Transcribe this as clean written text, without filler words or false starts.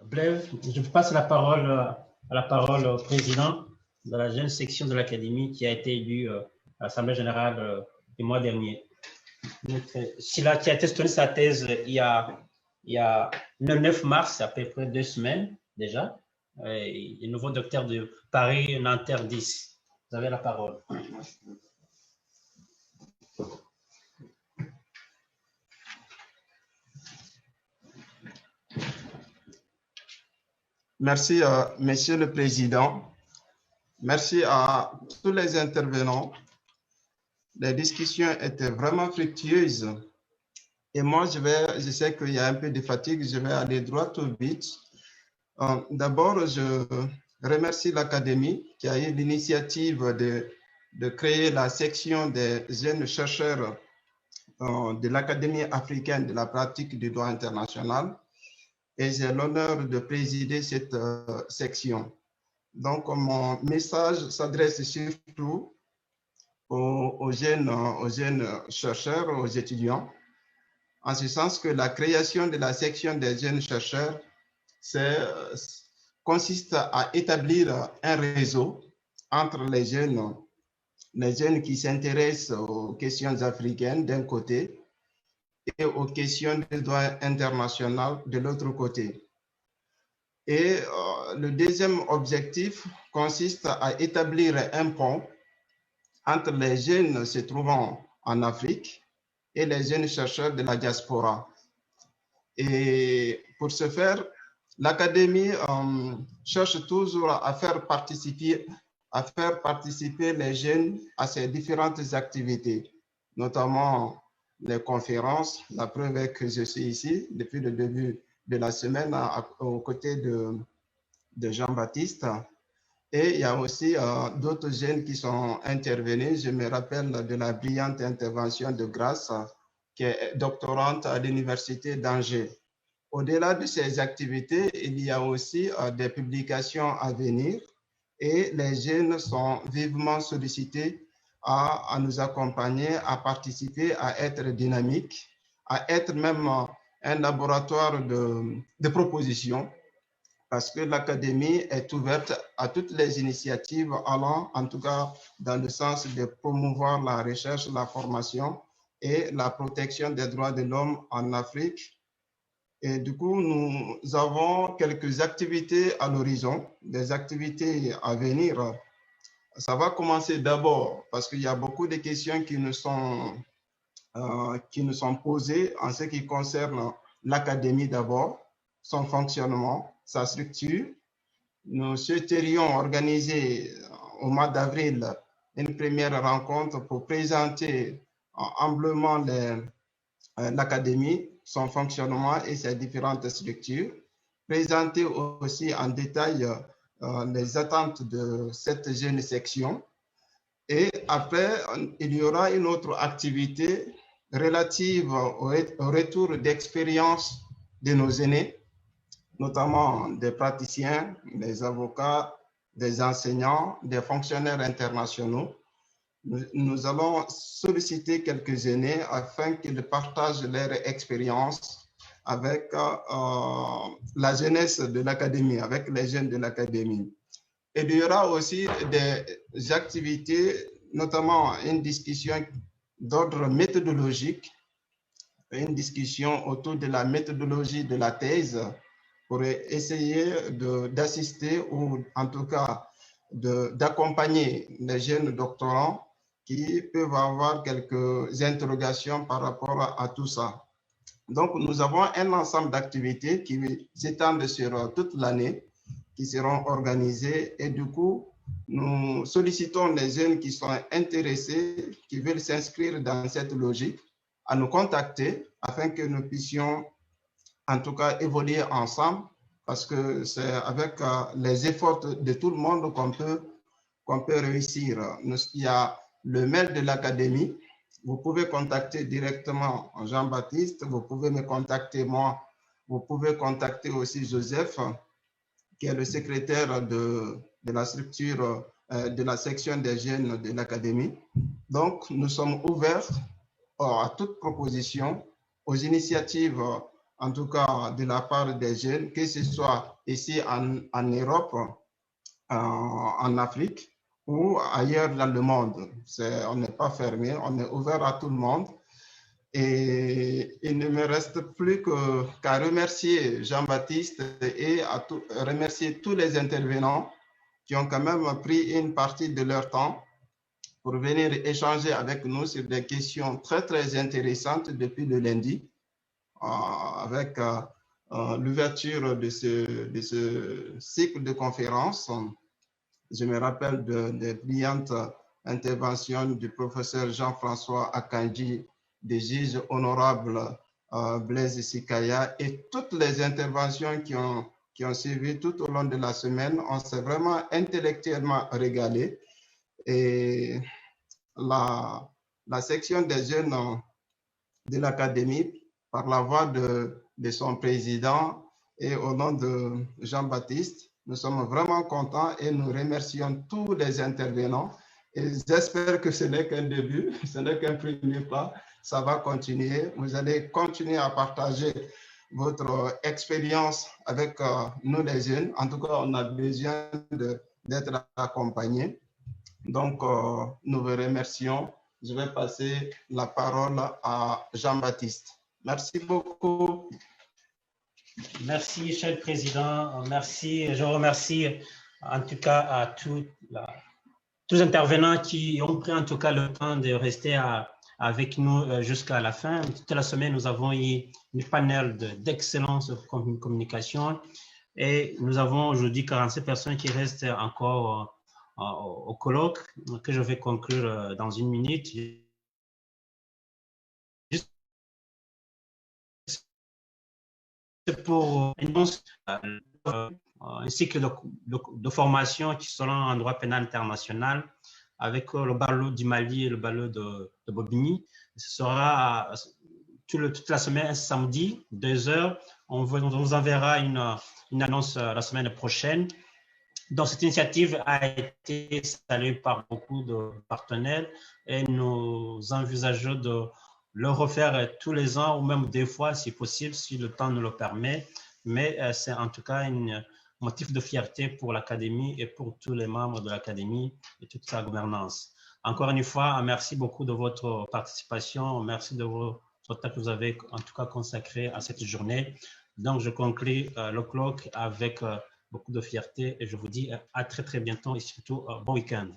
Blaise, je passe la parole au président de la jeune section de l'Académie qui a été élu à l'Assemblée générale du mois dernier. Sila, qui a testé sa thèse il y a le 9 mars, à peu près 2 semaines déjà. Le nouveau docteur de Paris, Nanterre 10. Vous avez la parole. Merci, Monsieur le Président. Merci à tous les intervenants. Les discussions étaient vraiment fructueuses. Et moi, je sais qu'il y a un peu de fatigue, je vais aller droit au but. D'abord, je remercie l'Académie qui a eu l'initiative de créer la section des jeunes chercheurs de l'Académie africaine de la pratique du droit international. Et j'ai l'honneur de présider cette section. Donc, mon message s'adresse surtout aux jeunes chercheurs, aux étudiants, en ce sens que la création de la section des jeunes chercheurs consiste à établir un réseau entre les jeunes qui s'intéressent aux questions africaines d'un côté et aux questions du droit international de l'autre côté. Et le deuxième objectif consiste à établir un pont entre les jeunes se trouvant en Afrique et les jeunes chercheurs de la diaspora. Et pour ce faire, l'Académie cherche toujours à faire participer les jeunes à ces différentes activités, notamment les conférences. La preuve est que je suis ici depuis le début de la semaine aux côtés de Jean-Baptiste. Et il y a aussi d'autres jeunes qui sont intervenus. Je me rappelle de la brillante intervention de Grace, qui est doctorante à l'Université d'Angers. Au-delà de ces activités, il y a aussi des publications à venir et les jeunes sont vivement sollicités à nous accompagner, à participer, à être dynamiques, à être même un laboratoire de propositions, parce que l'Académie est ouverte à toutes les initiatives allant, en tout cas, dans le sens de promouvoir la recherche, la formation et la protection des droits de l'homme en Afrique. Et du coup, nous avons quelques activités à l'horizon, des activités à venir. Ça va commencer d'abord parce qu'il y a beaucoup de questions qui nous sont posées en ce qui concerne l'Académie d'abord, son fonctionnement, sa structure. Nous souhaiterions organiser au mois d'avril une première rencontre pour présenter humblement l'Académie, son fonctionnement et ses différentes structures, présenter aussi en détail les attentes de cette jeune section. Et après, il y aura une autre activité relative au retour d'expérience de nos aînés, notamment des praticiens, des avocats, des enseignants, des fonctionnaires internationaux. Nous allons solliciter quelques aînés afin qu'ils partagent leur expérience avec la jeunesse de l'Académie, avec les jeunes de l'Académie. Et il y aura aussi des activités, notamment une discussion d'ordre méthodologique, une discussion autour de la méthodologie de la thèse pour essayer d'assister ou en tout cas d'accompagner les jeunes doctorants qui peuvent avoir quelques interrogations par rapport à tout ça. Donc, nous avons un ensemble d'activités qui s'étendent sur toute l'année, qui seront organisées et du coup, nous sollicitons les jeunes qui sont intéressés, qui veulent s'inscrire dans cette logique, à nous contacter afin que nous puissions en tout cas évoluer ensemble parce que c'est avec les efforts de tout le monde qu'on peut réussir. Il y a le mail de l'Académie. Vous pouvez contacter directement Jean-Baptiste, vous pouvez me contacter moi, vous pouvez contacter aussi Joseph, qui est le secrétaire de la structure de la section des jeunes de l'Académie. Donc, nous sommes ouverts à toute proposition, aux initiatives en tout cas de la part des jeunes, que ce soit ici en Europe, en Afrique ou ailleurs dans le monde. On n'est pas fermé, on est ouvert à tout le monde. Et il ne me reste plus qu'à remercier Jean-Baptiste et à remercier tous les intervenants qui ont quand même pris une partie de leur temps pour venir échanger avec nous sur des questions très, très intéressantes depuis le lundi, avec l'ouverture de ce cycle de conférences. Je me rappelle des brillantes interventions du professeur Jean-François Akanji, des juges honorables Blaise Sikaya et toutes les interventions qui ont suivi tout au long de la semaine. On s'est vraiment intellectuellement régalé. Et la section des jeunes de l'Académie, par la voix de son président et au nom de Jean-Baptiste, nous sommes vraiment contents et nous remercions tous les intervenants. Et j'espère que ce n'est qu'un début, ce n'est qu'un premier pas. Ça va continuer. Vous allez continuer à partager votre expérience avec nous les jeunes. En tout cas, on a besoin d'être accompagnés. Donc, nous vous remercions. Je vais passer la parole à Jean-Baptiste. Merci beaucoup. Merci, cher le président. Merci. Je remercie en tout cas à tous les intervenants qui ont pris en tout cas le temps de rester avec nous jusqu'à la fin. Toute la semaine, nous avons eu un panel d'excellence de communication et nous avons aujourd'hui 47 personnes qui restent encore au colloque que je vais conclure dans une minute. Juste pour un cycle de formation qui sera en droit pénal international avec le barreau du Mali et le barreau de Bobigny. Ce sera toute la semaine, samedi, 2 heures. On vous enverra une annonce la semaine prochaine. Donc, cette initiative a été saluée par beaucoup de partenaires et nous envisageons de le refaire tous les ans ou même 2 fois si possible, si le temps nous le permet. Mais c'est en tout cas un motif de fierté pour l'Académie et pour tous les membres de l'Académie et toute sa gouvernance. Encore une fois, merci beaucoup de votre participation. Merci de votre temps que vous avez en tout cas consacré à cette journée. Donc, je conclue le colloque avec beaucoup de fierté et je vous dis à très, très bientôt et surtout bon week-end.